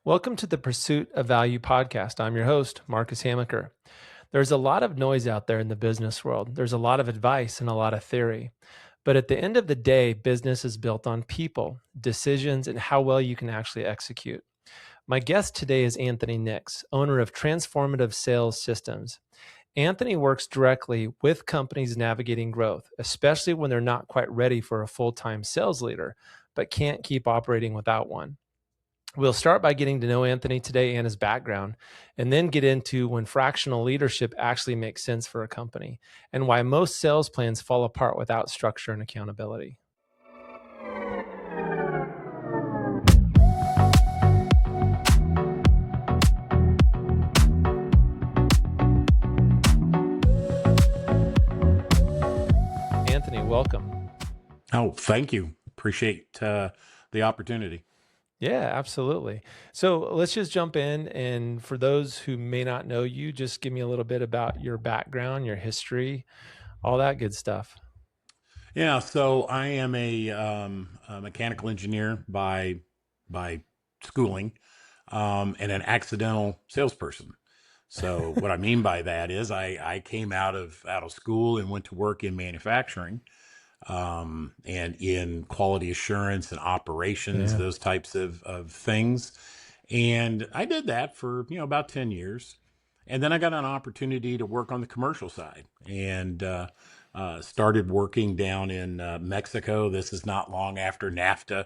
Welcome to the Pursuit of Value podcast. I'm your host, Marcus Hamaker. There's a lot of noise out there in the business world. There's a lot of advice and a lot of theory. But at the end of the day, business is built on people, decisions, and how well you can actually execute. My guest today is Anthony Nix, owner of Transformative Sales Systems. Anthony works directly with companies navigating growth, especially when they're not quite ready for a full-time sales leader, but can't keep operating without one. We'll start by getting to know Anthony today and his background, and then get into when fractional leadership actually makes sense for a company and why most sales plans fall apart without structure and accountability. Anthony, welcome. Oh, thank you. Appreciate the opportunity. Yeah, absolutely. So let's just jump in. And for those who may not know you, just give me a little bit about your background, your history, all that good stuff. Yeah, so I am a mechanical engineer by schooling, and an accidental salesperson. So what I mean by that is I came out of school and went to work in manufacturing, and in quality assurance and operations, Yeah. those types of things. And I did that for, about 10 years. And then I got an opportunity to work on the commercial side and started working down in Mexico. This is not long after NAFTA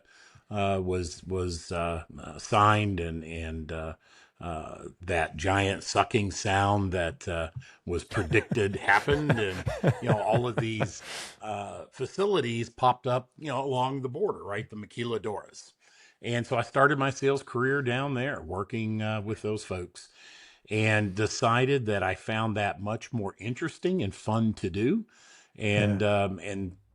was signed, and that giant sucking sound that was predicted happened, and all of these facilities popped up, along the border, right, the maquiladoras. And so I started my sales career down there, working with those folks, and decided that I found that much more interesting and fun to do, and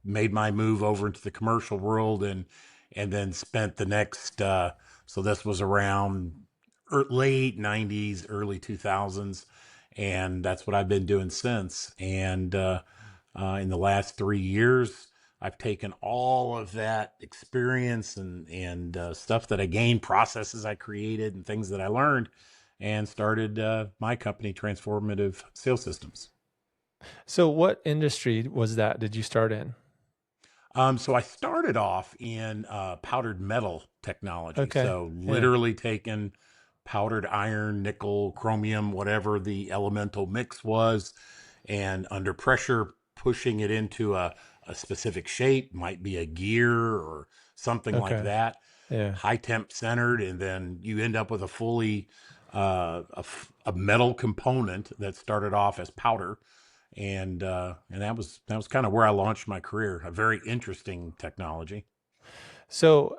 made my move over into the commercial world, and then spent the next. So this was around late '90s, early 2000s, and that's what I've been doing since. And in the last 3 years, I've taken all of that experience and stuff that I gained, processes I created, and things that I learned, and started my company, Transformative Sales Systems. So what industry was that did you start in? So I started off in powdered metal technology. Okay. So Yeah. literally taking powdered iron, nickel, chromium, whatever the elemental mix was, and under pressure, pushing it into a specific shape, might be a gear or something like Okay. that, Yeah. high temp centered, and then you end up with a fully a metal component that started off as powder, and that was kind of where I launched my career. A very interesting technology. So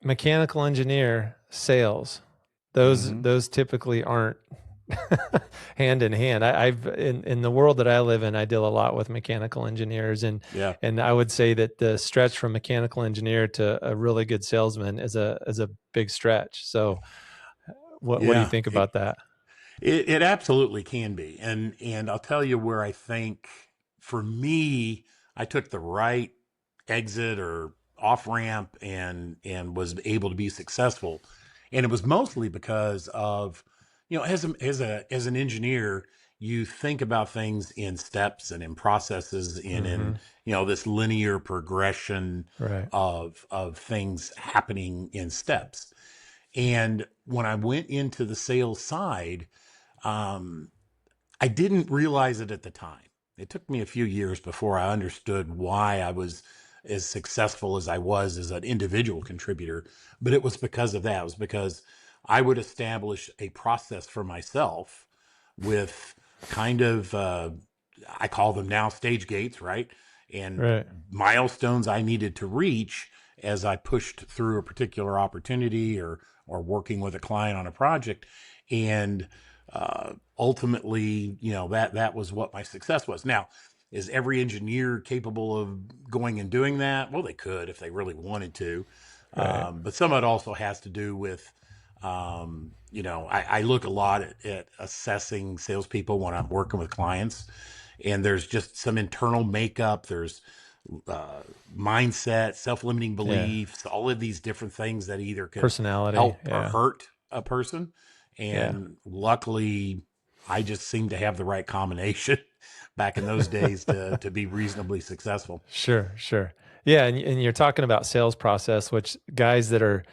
mechanical engineer, sales, those Hmm. those typically aren't hand in hand. I've in the world that I live in, I deal a lot with mechanical engineers, Yeah. and I would say that the stretch from mechanical engineer to a really good salesman is a big stretch. So what do you Yeah. think about that? It absolutely can be. And I'll tell you where I think, for me, I took the right exit or off ramp, and was able to be successful. And it was mostly because of, as an engineer, you think about things in steps and in processes, and in, Hmm. this linear progression Right. of things happening in steps. And when I went into the sales side, um, I didn't realize it at the time. It took me a few years before I understood why I was as successful as I was as an individual contributor. But it was because of that. It was because I would establish a process for myself with kind of, I call them now stage gates, right? And Right. milestones I needed to reach as I pushed through a particular opportunity, or working with a client on a project. And ultimately, that was what my success was. Now, is every engineer capable of going and doing that? Well, they could if they really wanted to. Right. But some of it also has to do with, I look a lot at assessing salespeople when I'm working with clients, and there's just some internal makeup. There's uh, mindset, self-limiting Yeah. beliefs, all of these different things that either can Personality. help or Yeah. hurt a person. Yeah. And luckily, I just seem to have the right combination back in those days to be reasonably successful. Sure, sure. Yeah, and you're talking about sales process, which guys that are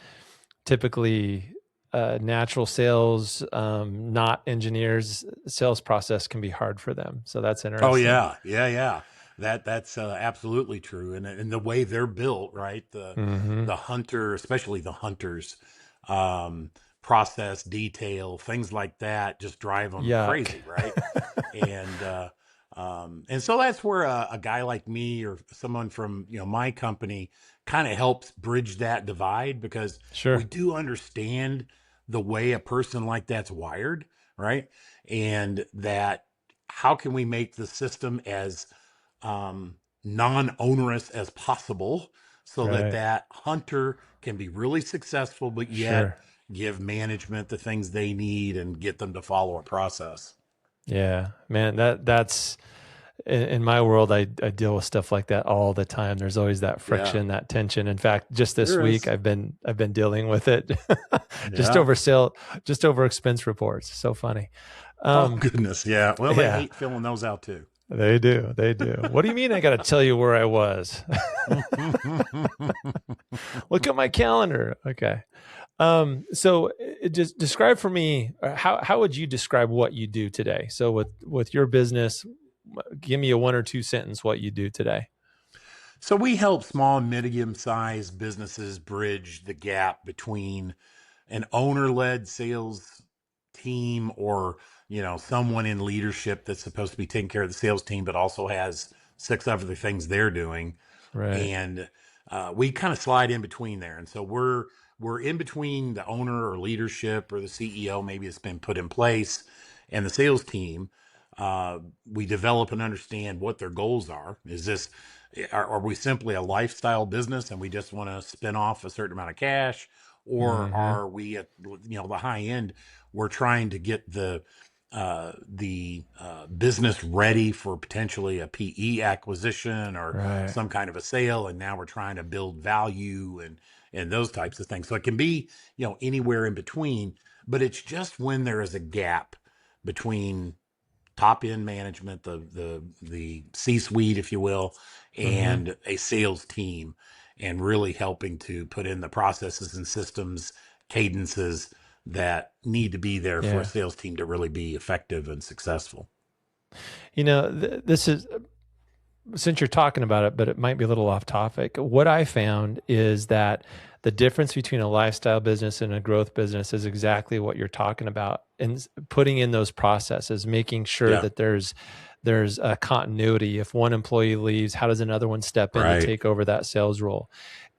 typically natural sales, not engineers, sales process can be hard for them. So that's Oh interesting. yeah, yeah, yeah. That's absolutely true, and the way they're built, right? Hmm. The hunter, especially the hunters, um, process, detail, things like that, just drive them Yuck. crazy, right? And and so that's where a guy like me or someone from my company kind of helps bridge that divide, because we Sure. do understand the way a person like that's wired, right? And that how can we make the system as non-onerous as possible so that Right. that hunter can be really successful, but yet Sure. give management the things they need and get them to follow a process. Yeah, man, that's in my world, I deal with stuff like that all the time. There's always that Yeah, friction, that tension. In fact, just this there week, is. I've been dealing with it, just Yeah. over sale, just over expense reports. So funny. Oh Um, goodness. Yeah. Well, they yeah, hate filling those out too. they do, they do. What do you mean? I got to tell you where I was? Look at my calendar. Okay. So just describe for me, how would you describe what you do today? So with your business, give me a one or two sentence what you do today. So we help small, medium-sized businesses bridge the gap between an owner-led sales team, or someone in leadership that's supposed to be taking care of the sales team but also has six other things they're doing. Right. And we kind of slide in between there. And so we're in between the owner or leadership or the CEO, maybe it's been put in place, and the sales team. We develop and understand what their goals are. Are we simply a lifestyle business and we just want to spin off a certain amount of cash, or Hmm. are we at the high end? We're trying to get the business ready for potentially a PE acquisition or Right. some kind of a sale, and now we're trying to build value and those types of things. So it can be anywhere in between, but it's just when there is a gap between top end management, the C suite, if you will, Hmm. and a sales team, and really helping to put in the processes and systems, cadences that need to be there for a Yeah. sales team to really be effective and successful. This is, since you're talking about it, but it might be a little off topic. What I found is that the difference between a lifestyle business and a growth business is exactly what you're talking about, and putting in those processes, making sure Yeah, that there's a continuity. If one employee leaves, how does another one step in to right. take over that sales role?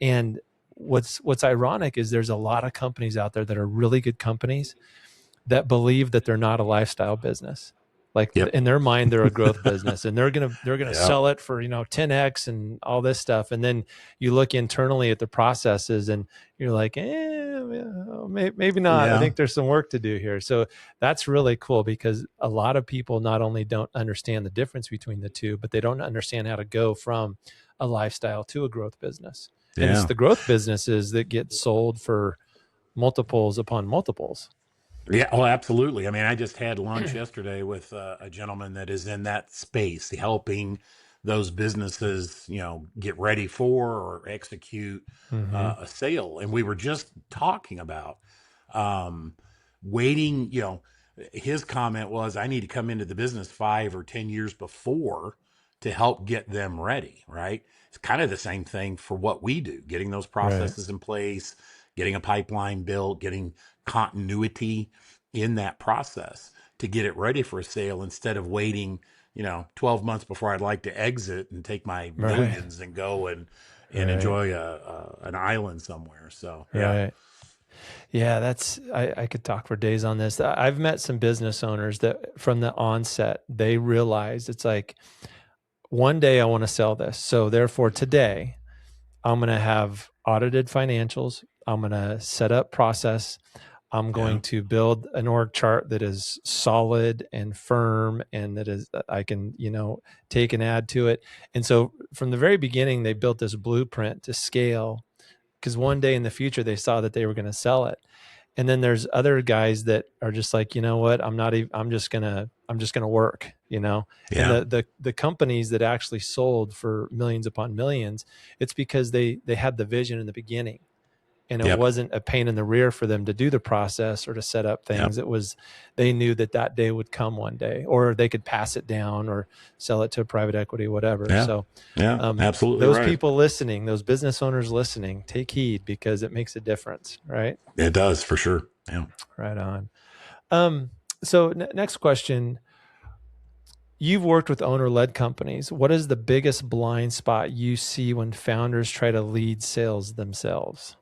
And what's ironic is there's a lot of companies out there that are really good companies that believe that they're not a lifestyle business. Like Yep. in their mind, they're a growth business, and they're gonna Yeah. sell it for 10x and all this stuff. And then you look internally at the processes, and you're like, maybe not. I Yeah. think there's some work to do here. So that's really cool, because a lot of people not only don't understand the difference between the two, but they don't understand how to go from a lifestyle to a growth business. And it's Yeah. the growth businesses that get sold for multiples upon multiples. Yeah, oh, absolutely. I mean, I just had lunch yesterday with a gentleman that is in that space, helping those businesses, get ready for or execute Hmm. a sale. And we were just talking about um, waiting. His comment was, "I need to come into the business 5 or 10 years before to help get them ready." Right? It's kind of the same thing for what we do: getting those Right. processes in place, getting a pipeline built, getting continuity in that process to get it ready for a sale, instead of waiting 12 months before I'd like to exit and take my Right. millions and go and Right. enjoy an island somewhere. So yeah. Right. Yeah, I could talk for days on this. I've met some business owners that from the onset, they realized it's like, one day I want to sell this. So therefore today I'm going to have audited financials. I'm going to set up process. I'm Yeah. going to build an org chart that is solid and firm, and that I can, take and add to it. And so from the very beginning, they built this blueprint to scale, because one day in the future they saw that they were going to sell it. And then there's other guys that are just like, you know what, I'm not even, I'm just gonna work, you know. And Yeah. the companies that actually sold for millions upon millions, it's because they had the vision in the beginning, and it Yep. wasn't a pain in the rear for them to do the process or to set up Yep. things. It was, they knew that that day would come one day, or they could pass it down or sell it to private equity, whatever. Yeah. So Yeah. Absolutely those right. people listening, those business owners listening, take heed, because it makes a difference, right? It does for sure. Yeah. Right on. Um, so next question. You've worked with owner-led companies. What is the biggest blind spot you see when founders try to lead sales themselves?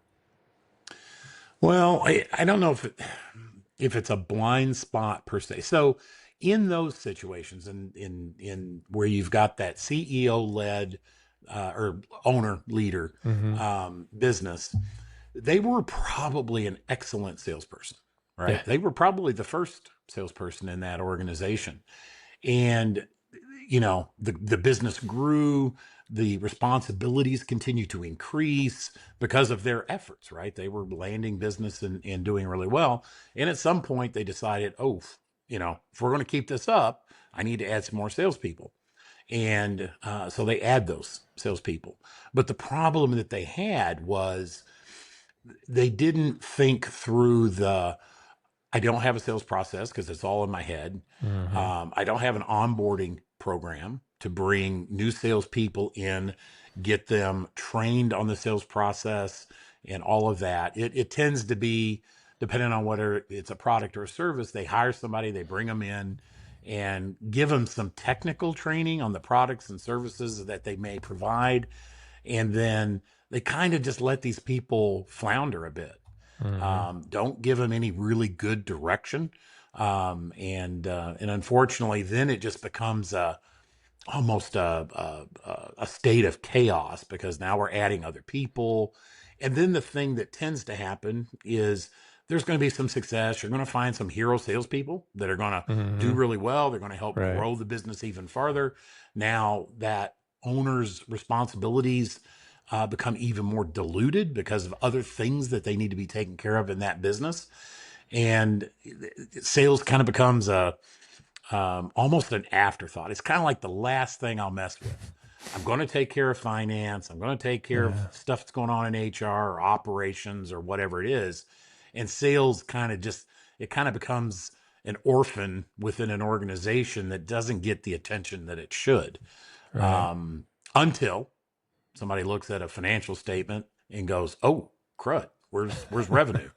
Well, I don't know if it's a blind spot per se. So in those situations, in where you've got that CEO led or owner leader Mm-hmm. business, they were probably an excellent salesperson, Yeah. right? They were probably the first salesperson in that organization. And the business grew, the responsibilities continue to increase because of their efforts, right? They were landing business and doing really well. And at some point they decided, oh, if we're going to keep this up, I need to add some more salespeople. And so they add those salespeople. But the problem that they had was they didn't think through I don't have a sales process because it's all in my head. Mm-hmm. I don't have an onboarding program to bring new salespeople in, get them trained on the sales process and all of that. It tends to be, depending on whether it's a product or a service, they hire somebody, they bring them in and give them some technical training on the products and services that they may provide. And then they kind of just let these people flounder a bit. Mm-hmm. Don't give them any really good direction. And unfortunately, then it just becomes almost a state of chaos because now we're adding other people. And then the thing that tends to happen is there's going to be some success. You're going to find some hero salespeople that are going to do Mm-hmm. really well. They're going to help Right. grow the business even farther. Now that owner's responsibilities become even more diluted because of other things that they need to be taken care of in that business. And sales kind of becomes almost an afterthought. It's kind of like the last thing I'll mess with. I'm going to take care of finance. I'm going to take care of Yeah. stuff that's going on in HR or operations or whatever it is. And sales it kind of becomes an orphan within an organization that doesn't get the attention that it should, Right. until somebody looks at a financial statement and goes, "Oh, crud, where's revenue?"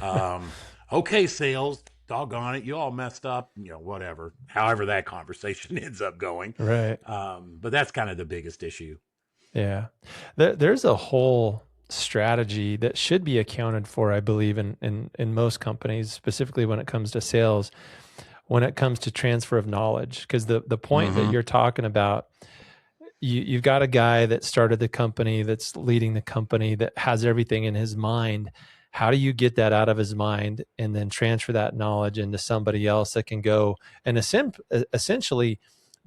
Um, okay, sales, doggone it, you all messed up, whatever. However that conversation ends up going. Right. But that's kind of the biggest issue. Yeah. There's a whole strategy that should be accounted for, I believe, in most companies, specifically when it comes to sales, when it comes to transfer of knowledge. Because the point that Mm-hmm. you're talking about, you've got a guy that started the company, that's leading the company, that has everything in his mind. How do you get that out of his mind and then transfer that knowledge into somebody else that can go and essentially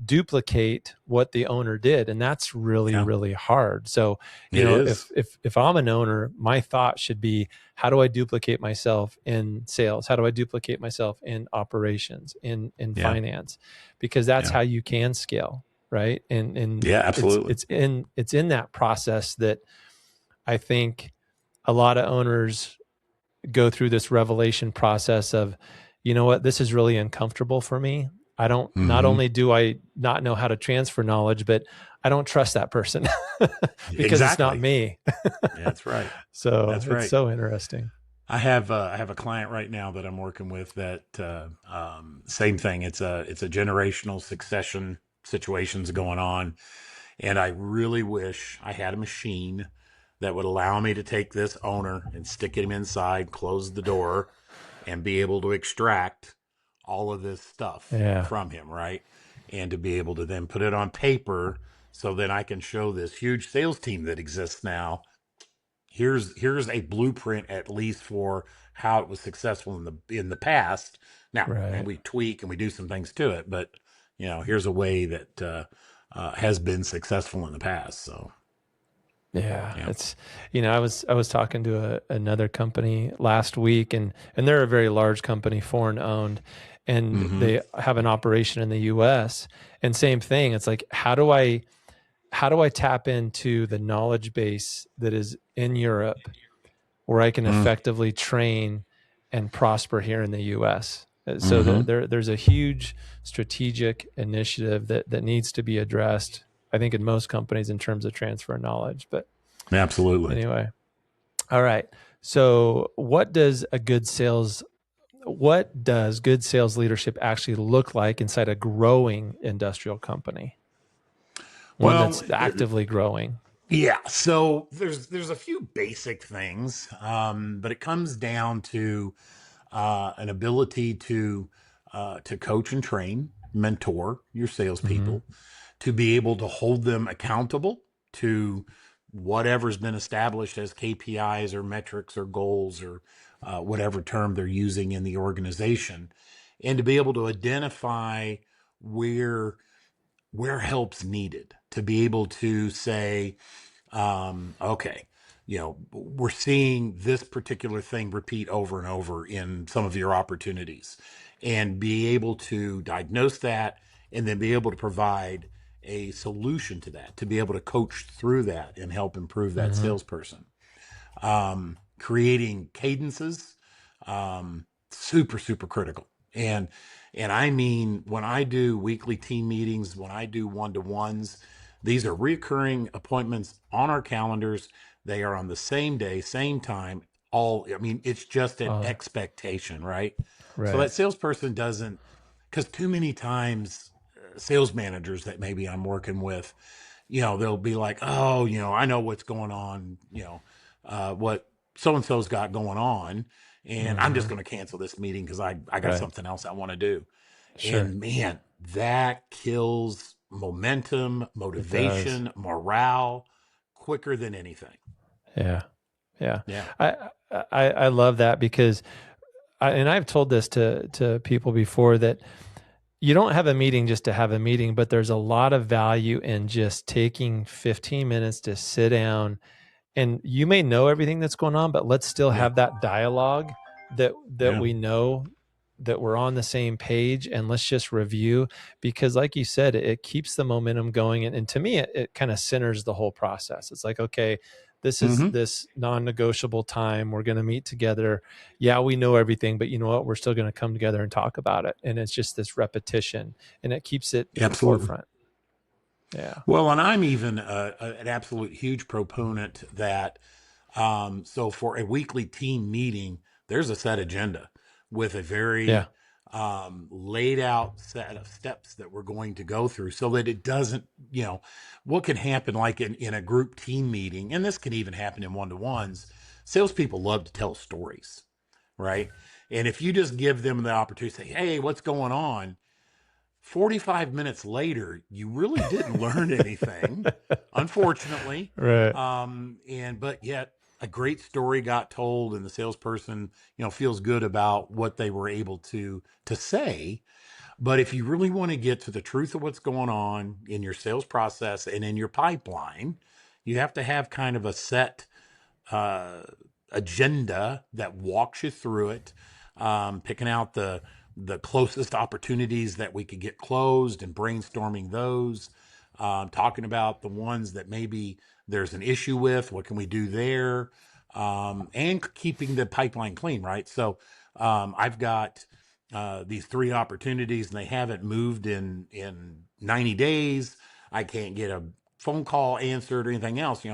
duplicate what the owner did? And that's really, Yeah, really hard. So, it is. if I'm an owner, my thought should be, how do I duplicate myself in sales? How do I duplicate myself in operations, in Yeah, finance? Because that's yeah, how you can scale, right? And yeah, it's absolutely. it's in that process that I think a lot of owners go through this revelation process of, you know what, this is really uncomfortable for me. I don't, not Mm-hmm. only do I not know how to transfer knowledge, but I don't trust that person because it's not Exactly. me. That's right. So That's it's right. so interesting. I have a client right now that I'm working with that same thing. It's a generational succession situations going on, and I really wish I had a machine that would allow me to take this owner and stick him inside, close the door, and be able to extract all of this stuff Yeah. from him, right? And to be able to then put it on paper so then I can show this huge sales team that exists now. Here's a blueprint at least for how it was successful in the past. Now, and Right. we tweak and we do some things to it, but here's a way that has been successful in the past. So Yeah, Yeah. it's I was talking to another company last week, and they're a very large company, foreign owned, and Mm-hmm. they have an operation in the U.S. And same thing, it's like how do I tap into the knowledge base that is in Europe where I can effectively train and prosper here in the U.S. So Mm-hmm. there's a huge strategic initiative that needs to be addressed, I think, in most companies in terms of transfer of knowledge. But Absolutely. anyway, all right. So what does good sales leadership actually look like inside a growing industrial company? One Well, that's actively growing. yeah. So there's a few basic things, but it comes down to an ability to coach and train, mentor your Hmm. salespeople, to be able to hold them accountable to whatever's been established as KPIs or metrics or goals or whatever term they're using in the organization, and to be able to identify where help's needed, to be able to say, okay, we're seeing this particular thing repeat over and over in some of your opportunities, and be able to diagnose that and then be able to provide a solution to that, to be able to coach through that and help improve that Hmm. salesperson. Creating cadences, super, super critical. And I mean, when I do weekly team meetings, when I do one-to-ones, these are recurring appointments on our calendars. They are on the same day, same time. I mean, it's just an Oh, expectation, right? So right. that salesperson doesn't, because too many times, sales managers that maybe I'm working with, they'll be like, oh, I know what's going on, what so and so's got going on, and I'm just Hmm. going to cancel this meeting because I got Right. something else I want to do. Sure. And man, that kills momentum, It does. motivation, morale quicker than anything. Yeah. Yeah. Yeah. I love that because and I've told this to people before that you don't have a meeting just to have a meeting, but there's a lot of value in just taking 15 minutes to sit down, and you may know everything that's going on, but let's still Yeah. have that dialogue that Yeah. we know that we're on the same page, and let's just review, because like you said, it keeps the momentum going, and to me it kind of centers the whole process. It's like, okay, this is Mm-hmm. this non-negotiable time, we're going to meet together. Yeah, we know everything, but you know what, we're still going to come together and talk about it, and it's just this repetition, and it keeps it in the Absolutely. forefront. Yeah. Well, and I'm even an absolute huge proponent that, so for a weekly team meeting, there's a set agenda with a Yeah. very laid out set of steps that we're going to go through, so that it doesn't, what can happen like in a group team meeting, and this can even happen in one-to-ones. Salespeople love to tell stories, right? And if you just give them the opportunity to say, hey, what's going on? 45 minutes later, you really didn't learn anything, unfortunately. Right. But yet a great story got told, and the salesperson, feels good about what they were able to say. But if you really want to get to the truth of what's going on in your sales process and in your pipeline, you have to have kind of a set uh, agenda that walks you through it, picking out the closest opportunities that we could get closed and brainstorming those, talking about the ones that maybe there's an issue with, what can we do there, and keeping the pipeline clean, right? So I've got these three opportunities, and they haven't moved in 90 days. I can't get a phone call answered or anything else.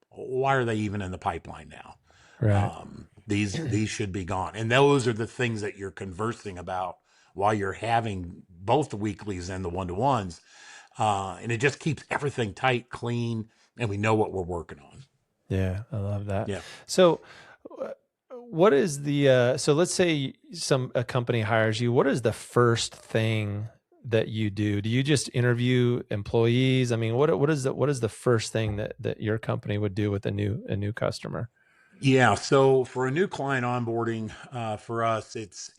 Why are they even in the pipeline now? Right. These should be gone. And those are the things that you're conversing about while you're having both the weeklies and the one-to-ones. And it just keeps everything tight, clean, and we know what we're working on. Yeah, I love that. Yeah. So, uh, what is the so let's say a company hires you. What is the first thing that you do? Do you just interview employees? I mean, what is the first thing that your company would do with a new customer? Yeah, so for a new client onboarding, for us, it's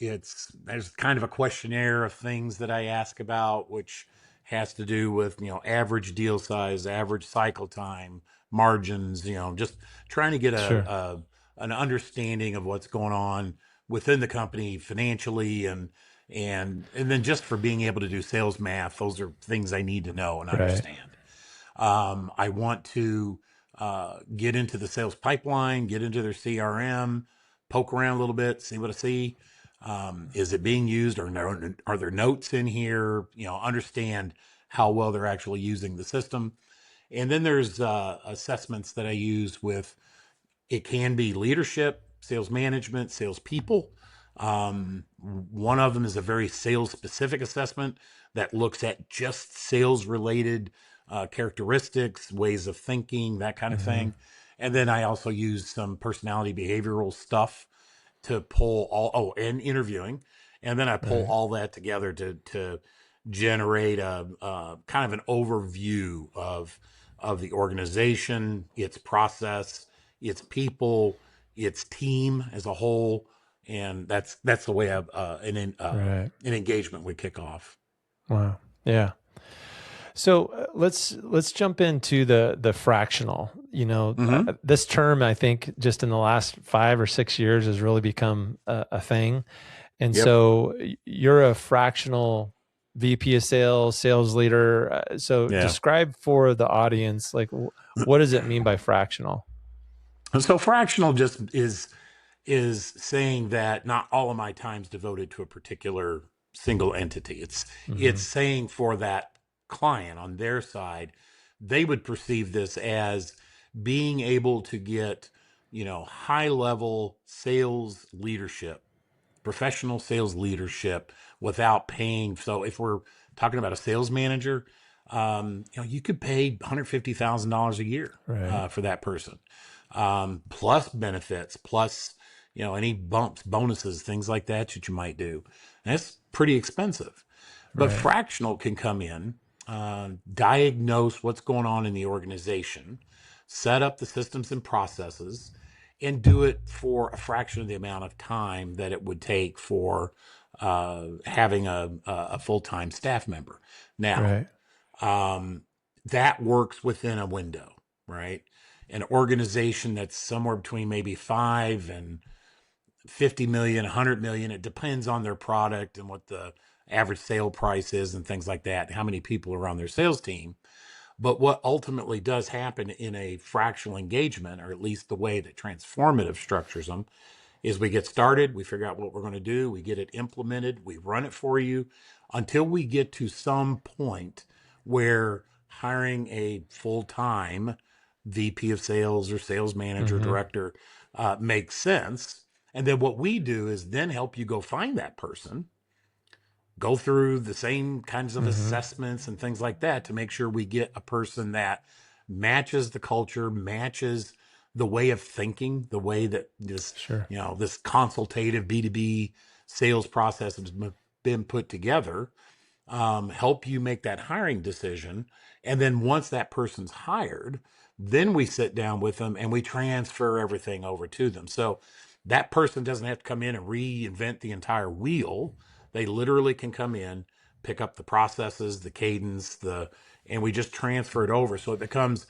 there's kind of a questionnaire of things that I ask about, which has to do with, average deal size, average cycle time, margins, just trying to get Sure. an understanding of what's going on within the company financially, and then just for being able to do sales math. Those are things I need to know and Right. understand. I want to get into the sales pipeline, get into their CRM, poke around a little bit, see what I see. Is it being used, or are there notes in here? Understand how well they're actually using the system. And then there's assessments that I use with, it can be leadership, sales management, salespeople. One of them is a very sales specific assessment that looks at just sales related characteristics, ways of thinking, that kind of Hmm. thing. And then I also use some personality behavioral stuff to pull and interviewing. And then I pull Right. all that together to generate a kind of an overview of the organization, its process, its people, its team as a whole. And that's the way Right. an engagement would kick off. Wow. Yeah. So let's jump into the fractional. Mm-hmm. This term, I think, just in the last 5 or 6 years has really become a thing. And Yep. so you're a fractional VP of sales, sales leader. So Yeah. describe for the audience, like, what does it mean by fractional? So fractional just is saying that not all of my time's devoted to a particular single entity. It's Hmm. saying for that client on their side, they would perceive this as being able to get, high level sales leadership, professional sales leadership without paying. So if we're talking about a sales manager, you could pay $150,000 a year Right. for that person, plus benefits, plus any bumps, bonuses, things like that you might do. And that's pretty expensive. But Right. fractional can come in, diagnose what's going on in the organization, set up the systems and processes, and do it for a fraction of the amount of time that it would take for having a full time staff member. Now, Right. um, that works within a window, right? An organization that's somewhere between maybe 5 and 50 million, 100 million. It depends on their product and what the average sale price is and things like that, how many people are on their sales team. But what ultimately does happen in a fractional engagement, or at least the way that Transformative structures them, is we get started, we figure out what we're going to do, we get it implemented, we run it for you until we get to some point where hiring a full-time VP of sales or sales manager, Hmm. director makes sense. And then what we do is then help you go find that person, go through the same kinds of Hmm. assessments and things like that to make sure we get a person that matches the culture, matches the way of thinking, the way that Sure. this consultative B2B sales process has been put together, help you make that hiring decision. And then once that person's hired, then we sit down with them and we transfer everything over to them. So that person doesn't have to come in and reinvent the entire wheel. They literally can come in, pick up the processes, the cadence, and we just transfer it over. So it becomes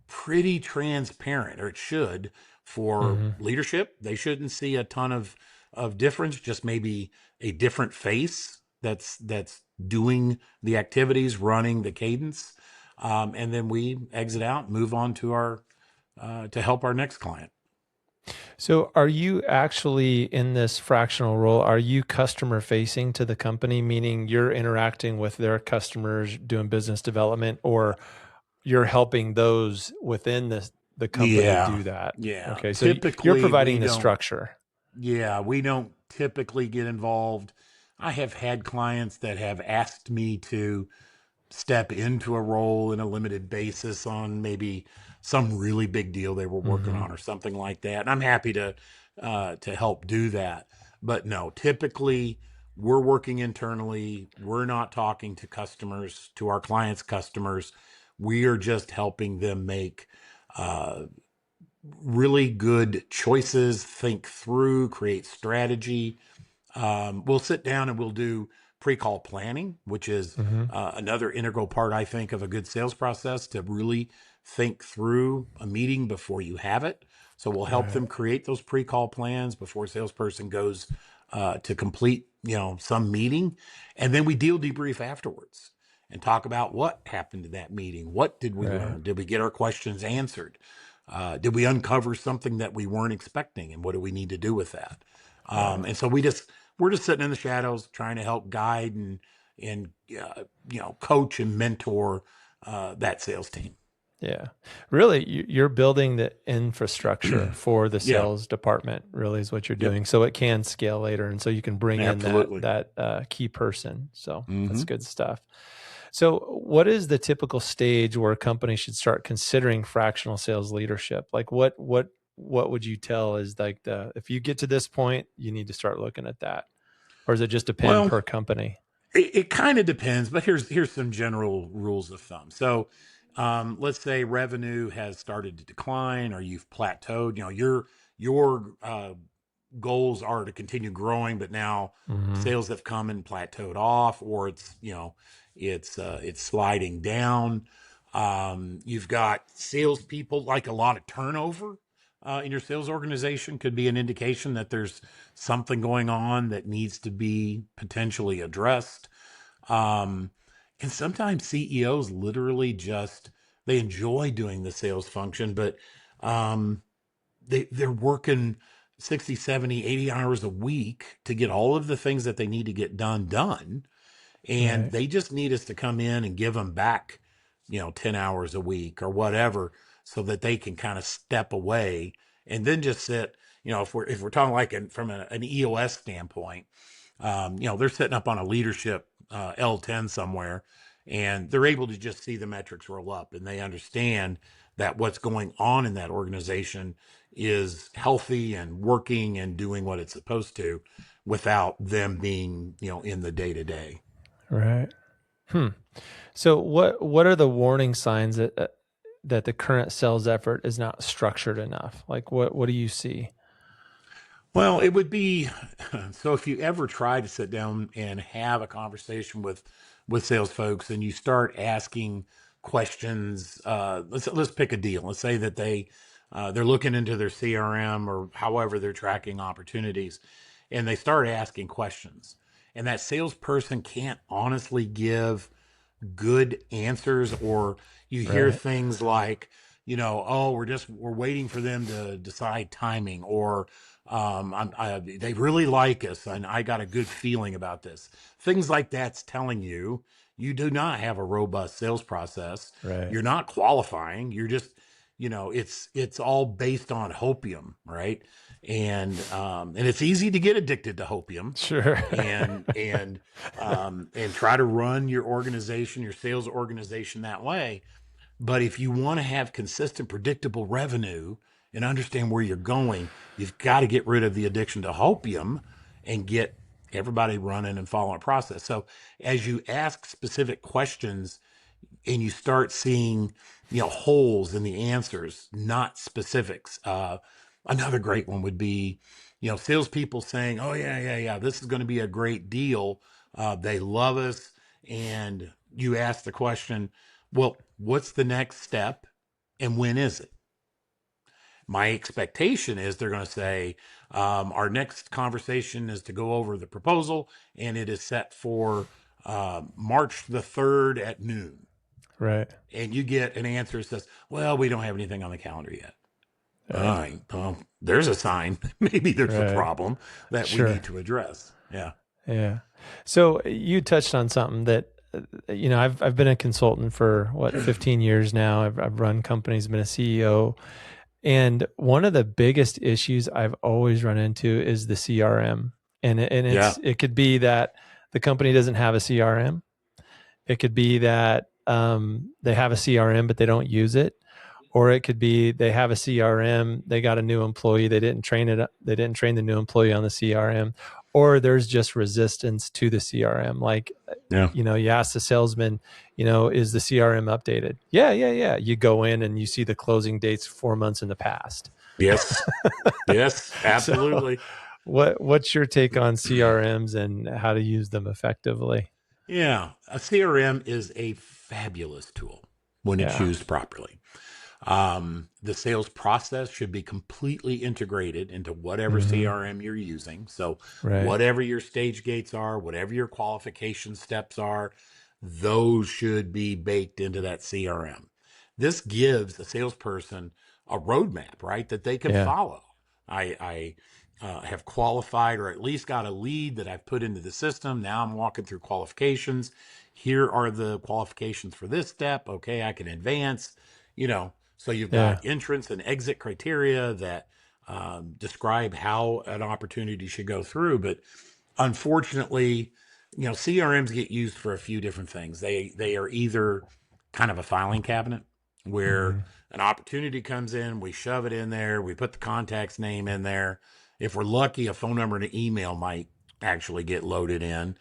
pretty transparent, or it should, for Hmm. leadership. They shouldn't see a ton of difference, just maybe a different face that's doing the activities, running the cadence, and then we exit out, move on to our to help our next client. So are you actually in this fractional role? Are you customer facing to the company, meaning you're interacting with their customers, doing business development, or you're helping those within the company Yeah, do that? yeah. Okay. So you're Typically, providing the structure. we don't typically get involved. I have had clients that have asked me to step into a role in a limited basis on maybe some really big deal they were working Hmm. on or something like that. And I'm happy to help do that. But no, typically we're working internally. We're not talking to customers, to our clients' customers. We are just helping them make uh, really good choices, think through, create strategy. We'll sit down and we'll do pre-call planning, which is Mm-hmm. another integral part, I think, of a good sales process, to really think through a meeting before you have it. So we'll help Right. them create those pre-call plans before a salesperson goes to complete, some meeting. And then we deal debrief afterwards and talk about what happened to that meeting. What did we Right. learn? Did we get our questions answered? Did we uncover something that we weren't expecting? And what do we need to do with that? Right. And so we're just sitting in the shadows trying to help guide and coach and mentor that sales team. Yeah. Really, you're building the infrastructure for the Yeah. sales department, really is what you're Yep. doing. So it can scale later. And so you can bring in Absolutely. that key person. So that's Hmm. good stuff. So what is the typical stage where a company should start considering fractional sales leadership? Like what would you tell is like if you get to this point, you need to start looking at that? Or does it just depend Well, per company? it kind of depends, but here's some general rules of thumb. So, let's say revenue has started to decline, or you've plateaued. Your goals are to continue growing, but now Mm-hmm. sales have come and plateaued off, or it's sliding down. You've got salespeople, like a lot of turnover in your sales organization could be an indication that there's something going on that needs to be potentially addressed. Um, and sometimes CEOs literally just they enjoy doing the sales function, but um, they're working 60, 70, 80 hours a week to get all of the things that they need to get done. And Right. they just need us to come in and give them back, 10 hours a week or whatever, so that they can kind of step away and then just sit. If we're talking like from an EOS standpoint, they're sitting up on a leadership L10 somewhere, and they're able to just see the metrics roll up, and they understand that what's going on in that organization is healthy and working and doing what it's supposed to, without them being, in the day to day. Right. Hmm. So what are the warning signs that the current sales effort is not structured enough? Like what do you see? Well, it would be so if you ever try to sit down and have a conversation with sales folks, and you start asking questions. Let's pick a deal. Let's say that they're looking into their CRM or however they're tracking opportunities, and they start asking questions, and that salesperson can't honestly give good answers, or you hear Right. things like, oh, we're waiting for them to decide timing, or they really like us and I got a good feeling about this. Things like that's telling you do not have a robust sales process. Right. You're not qualifying. You're just, it's all based on hopium, right? And it's easy to get addicted to hopium, Sure. and try to run your organization, your sales organization, that way. But if you want to have consistent, predictable revenue and understand where you're going, you've got to get rid of the addiction to hopium and get everybody running and following a process. So as you ask specific questions and you start seeing, holes in the answers, not specifics. Another great one would be, salespeople saying, "Oh yeah, yeah, yeah, this is going to be a great deal. They love us." And you ask the question, "Well, what's the next step, and when is it?" My expectation is they're going to say, "Our next conversation is to go over the proposal, and it is set for March the 3rd at noon." Right. And you get an answer that says, "Well, we don't have anything on the calendar yet." All Right. right, well, there's a sign. Maybe there's a Right. problem that we Sure. need to address. Yeah. Yeah. So you touched on something that I've been a consultant for 15 years now. I've run companies, been a CEO, and one of the biggest issues I've always run into is the CRM. Yeah. It could be that the company doesn't have a CRM. It could be that they have a CRM but they don't use it, or it could be they have a CRM, they got a new employee, they didn't train it, they didn't train the new employee on the CRM, or there's just resistance to the CRM. Like, Yeah. you ask the salesman, is the CRM updated? Yeah, yeah, yeah. You go in and you see the closing dates 4 months in the past. Yes. Yes. So Absolutely. What's your take on CRMs and how to use them effectively? Yeah, a CRM is a fabulous tool when it's Yeah. used properly. The sales process should be completely integrated into whatever Hmm. CRM you're using. So, Right. whatever your stage gates are, whatever your qualification steps are, those should be baked into that CRM. This gives a salesperson a roadmap, right, that they can Yeah. follow. I have qualified or at least got a lead that I've put into the system. Now I'm walking through qualifications. Here are the qualifications for this step. Okay, I can advance, you know. So you've got Yeah. entrance and exit criteria that describe how an opportunity should go through. But unfortunately, CRMs get used for a few different things. They are either kind of a filing cabinet where Hmm. an opportunity comes in, we shove it in there, we put the contact's name in there. If we're lucky, a phone number and an email might actually get loaded in,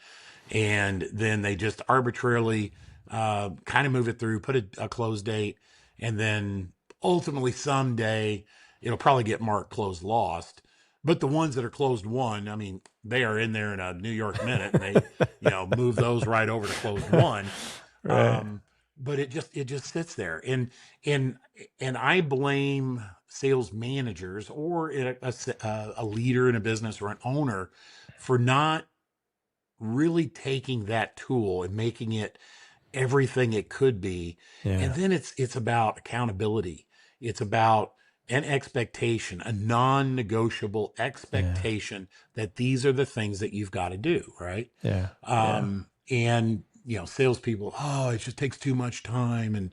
and then they just arbitrarily kind of move it through, put a close date, and then ultimately someday it'll probably get marked closed lost. But the ones that are closed won, I mean, they are in there in a New York minute, and they move those right over to closed one. Right. Um, but it just sits there, and and I blame sales managers or a leader in a business or an owner for not really taking that tool and making it everything it could be. And Yeah. then it's about accountability. It's about an expectation, a non-negotiable Yeah. expectation that these are the things that you've got to do, right? Yeah. Yeah. And salespeople, oh, it just takes too much time, and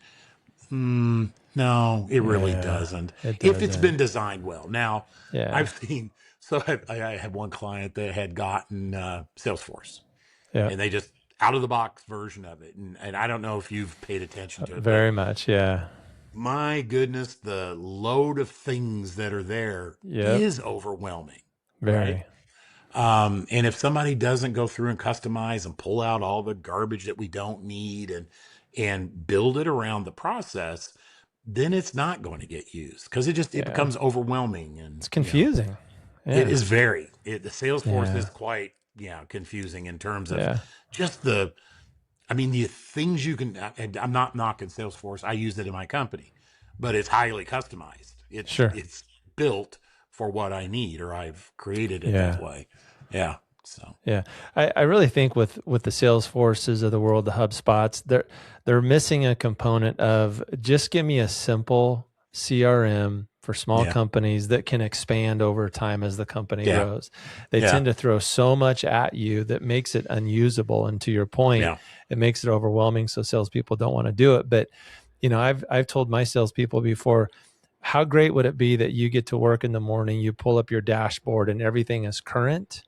no, it really Yeah. doesn't. It If it's doesn't. been designed well. Now, I've Yeah. seen. So I had one client that had gotten Salesforce, Yep. and they just out of the box version of it. And I don't know if you've paid attention to it, but Very much. Yeah. my goodness, the load of things that are there Yep. is overwhelming, right? Very. And if somebody doesn't go through and customize and pull out all the garbage that we don't need and build it around the process, then it's not going to get used because it Yeah. becomes overwhelming. And It's confusing. it Yeah. is the Salesforce Yeah. is quite confusing in terms of Yeah. just the things you can. And I'm not knocking Salesforce. I use it in my company, but it's highly customized. It's Sure. it's built for what I need, or I've created it that Yeah. way. Yeah. So Yeah. I really think with the Salesforces of the world, the HubSpots, they're missing a component of just give me a simple CRM for small yeah, companies that can expand over time as the company yeah, grows. They yeah, tend to throw so much at you that makes it unusable. And to your point, yeah. it makes it overwhelming. So salespeople don't want to do it. But I've told my salespeople before, how great would it be that you get to work in the morning, you pull up your dashboard and everything is current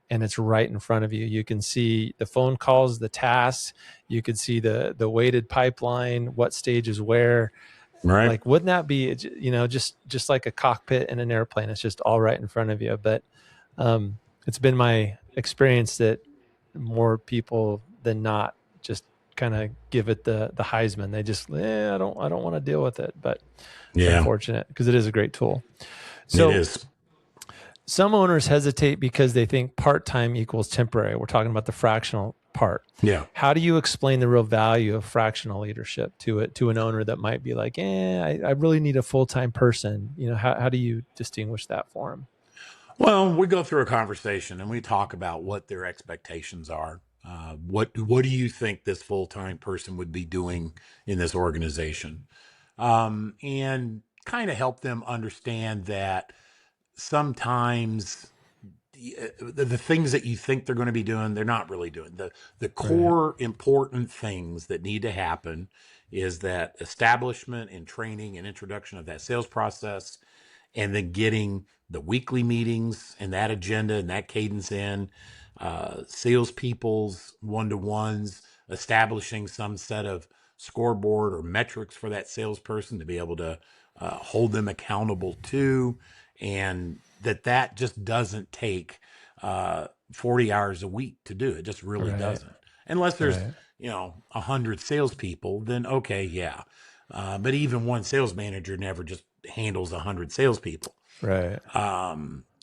and it's right in front of you. You can see the phone calls, the tasks, you can see the weighted pipeline, what stage is where. Right. Like, wouldn't that be, just like a cockpit in an airplane? It's just all right in front of you. But it's been my experience that more people than not just kind of give it the Heisman. They just, I don't want to deal with it. But it's Yeah, unfortunate because it is a great tool. it So is. some owners hesitate because they think part-time equals temporary. We're talking about the fractional part. Yeah. How do you explain the real value of fractional leadership to an owner that might be like, I really need a full-time person? How do you distinguish that for them? Well, we go through a conversation and we talk about what their expectations are. What do you think this full time person would be doing in this organization? And kind of help them understand that sometimes the things that you think they're going to be doing, they're not really doing. The Right. core important things that need to happen is that establishment and training and introduction of that sales process, and then getting the weekly meetings and that agenda and that cadence in, salespeople's one-to-ones, establishing some set of scoreboard or metrics for that salesperson to be able to hold them accountable to, and that just doesn't take 40 hours a week to do. It just really Right. doesn't. Unless there's, Right. 100 salespeople, then okay, yeah. But even one sales manager never just handles 100 salespeople. Right.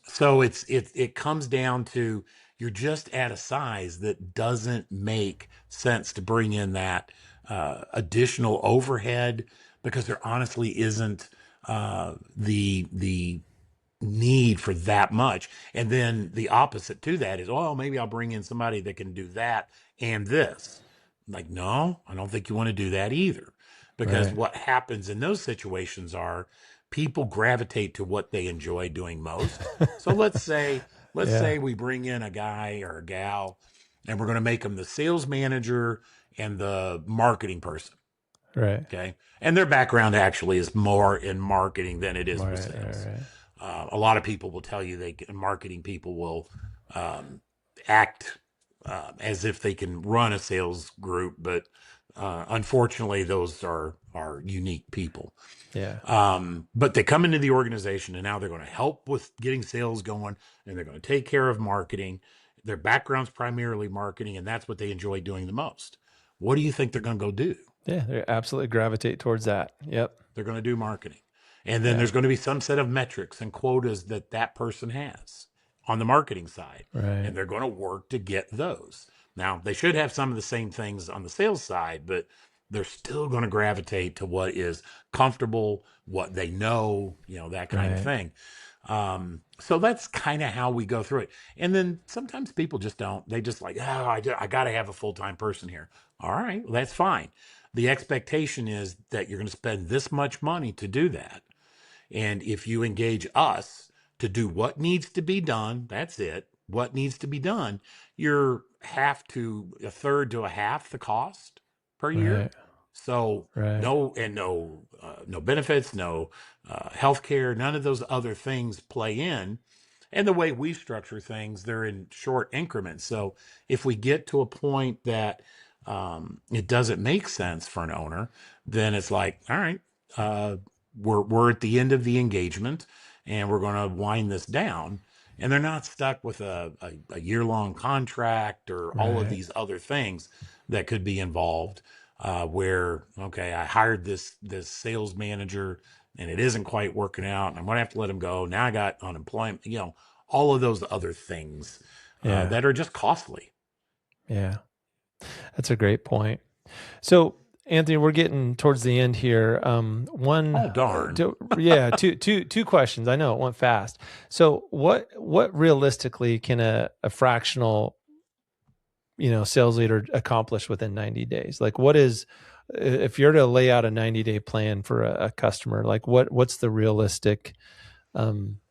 So it comes down to you're just at a size that doesn't make sense to bring in that additional overhead because there honestly isn't the need for that much. And then the opposite to that is, oh, maybe I'll bring in somebody that can do that and this. Like, no, I don't think you want to do that either. Because Right. what happens in those situations are people gravitate to what they enjoy doing most. So let's Yeah. say we bring in a guy or a gal and we're going to make them the sales manager and the marketing person. Right. Okay. And their background actually is more in marketing than it is with Right. sales. Right. A lot of people will tell you marketing people will act as if they can run a sales group, but unfortunately, those are unique people. Yeah. But they come into the organization and now they're going to help with getting sales going and they're going to take care of marketing. Their background's primarily marketing, and that's what they enjoy doing the most. What do you think they're going to go do? Yeah. They absolutely gravitate towards that. Yep. They're going to do marketing. And then Yeah. there's going to be some set of metrics and quotas that that person has on the marketing side. Right. And they're going to work to get those. Now, they should have some of the same things on the sales side, but they're still going to gravitate to what is comfortable, what they know, that kind of Right. thing. So that's kind of how we go through it. And then sometimes people just don't, they just like, oh, I got to have a full time person here. All right, well, that's fine. The expectation is that you're going to spend this much money to do that. And if you engage us to do what needs to be done, that's it. What needs to be done, you're half to a third to a half the cost per year. Right. So Right. no benefits, no health care, none of those other things play in. And the way we structure things, they're in short increments. So if we get to a point that it doesn't make sense for an owner, then it's like, all right, uh, we're at the end of the engagement, and we're going to wind this down. And they're not stuck with a year long contract or all of Right. these other things that could be involved. Where okay, I hired this sales manager and it isn't quite working out, and I'm going to have to let him go. Now I got unemployment. All of those other things Yeah. that are just costly. Yeah. That's a great point. So, Anthony, we're getting towards the end here. Oh darn. Yeah, two questions. I know it went fast. So, what realistically can a fractional, sales leader accomplish within 90 days? Like, what is, if you're to lay out a 90-day plan for a customer, like what's the realistic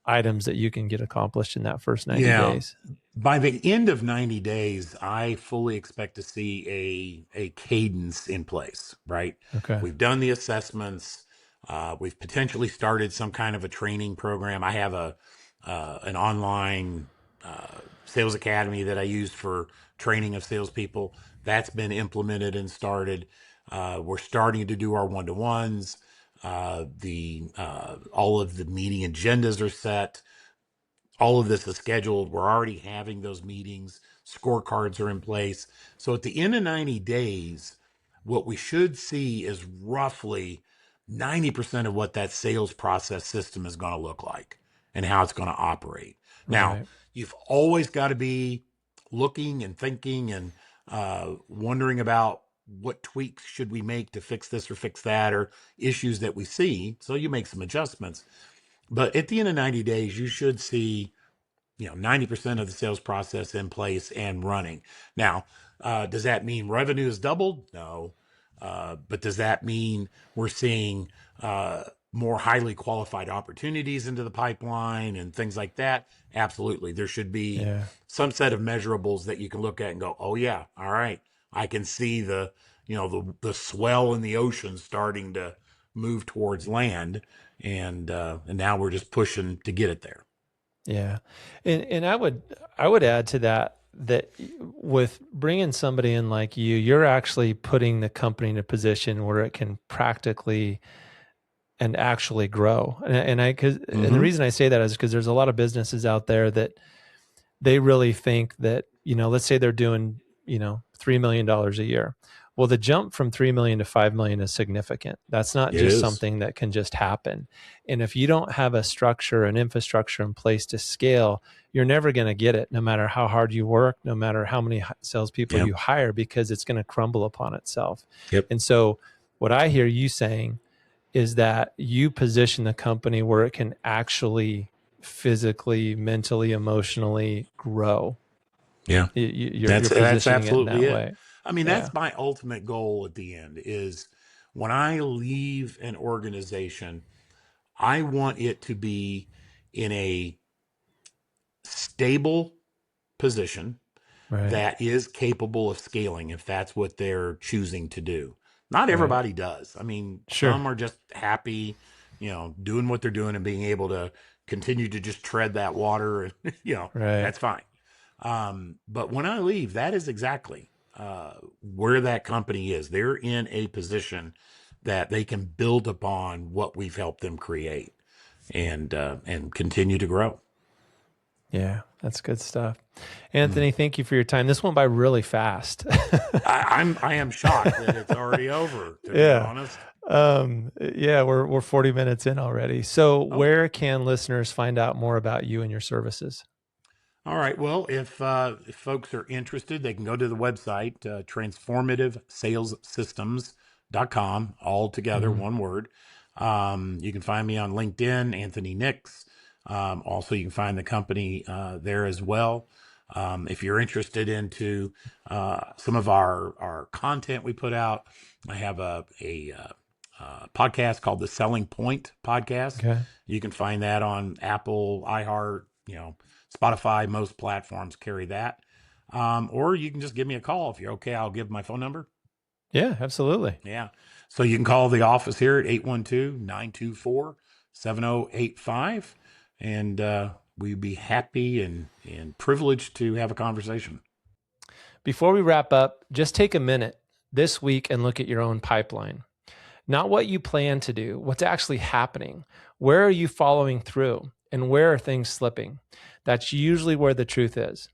items that you can get accomplished in that first 90 Yeah. days? By the end of 90 days, I fully expect to see a cadence in place, right? Okay. We've done the assessments. We've potentially started some kind of a training program. I have an online sales academy that I use for training of salespeople. That's been implemented and started. We're starting to do our one-to-ones. The all of the meeting agendas are set. All of this is scheduled. We're already having those meetings. Scorecards are in place. So at the end of 90 days, what we should see is roughly 90% of what that sales process system is going to look like and how it's going to operate. Now, Right. you've always got to be looking and thinking and wondering about what tweaks should we make to fix this or fix that or issues that we see. So you make some adjustments. But at the end of 90 days, you should see 90% of the sales process in place and running. Now, does that mean revenue is doubled? No. But does that mean we're seeing more highly qualified opportunities into the pipeline and things like that? Absolutely. There should be Yeah. some set of measurables that you can look at and go, oh yeah, all right. I can see the swell in the ocean starting to move towards land, and now we're just pushing to get it there. Yeah. And I would add to that with bringing somebody in like you're actually putting the company in a position where it can practically and actually grow. And the Mm-hmm. reason I say that is because there's a lot of businesses out there that they really think that, let's say they're doing, $3 million a year. Well, the jump from 3 million to 5 million is significant. That's not It just is. something that can just happen. And if you don't have a structure, an infrastructure in place to scale, you're never going to get it, no matter how hard you work, no matter how many salespeople Yep. you hire, because it's going to crumble upon itself. Yep. And so, what I hear you saying is that you position the company where it can actually physically, mentally, emotionally grow. Yeah. You're That's positioning it in absolutely that it. way. I mean, Yeah. that's my ultimate goal at the end is when I leave an organization, I want it to be in a stable position Right. that is capable of scaling if that's what they're choosing to do. Not Right. everybody does. I mean, Sure. some are just happy, doing what they're doing and being able to continue to just tread that water and Right. that's fine. But when I leave, that is exactly where that company is. They're in a position that they can build upon what we've helped them create and continue to grow. Yeah, that's good stuff. Mm. Anthony, thank you for your time. This went by really fast. I am shocked that it's already over, to be Yeah. honest. Yeah, we're 40 minutes in already. So Okay. where can listeners find out more about you and your services? All right. Well, if folks are interested, they can go to the website, transformativesalessystems.com, all together, Mm-hmm. one word. You can find me on LinkedIn, Anthony Nix. Also, you can find the company there as well. If you're interested into some of our content we put out, I have a podcast called the Selling Point Podcast. Okay. You can find that on Apple, iHeart, Spotify, most platforms carry that. Or you can just give me a call if you're okay. I'll give my phone number. Yeah, absolutely. Yeah. So you can call the office here at 812-924-7085. And we'd be happy and privileged to have a conversation. Before we wrap up, just take a minute this week and look at your own pipeline. Not what you plan to do, what's actually happening. Where are you following through? And where are things slipping? That's usually where the truth is.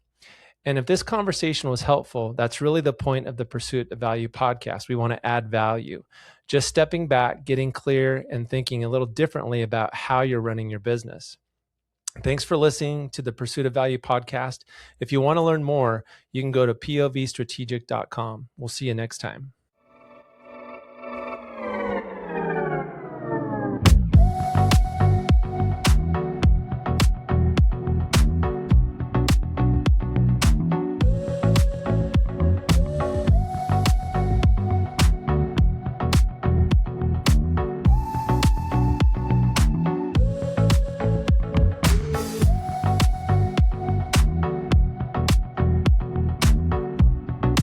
And if this conversation was helpful, that's really the point of the Pursuit of Value podcast. We want to add value. Just stepping back, getting clear, and thinking a little differently about how you're running your business. Thanks for listening to the Pursuit of Value podcast. If you want to learn more, you can go to povstrategic.com. We'll see you next time.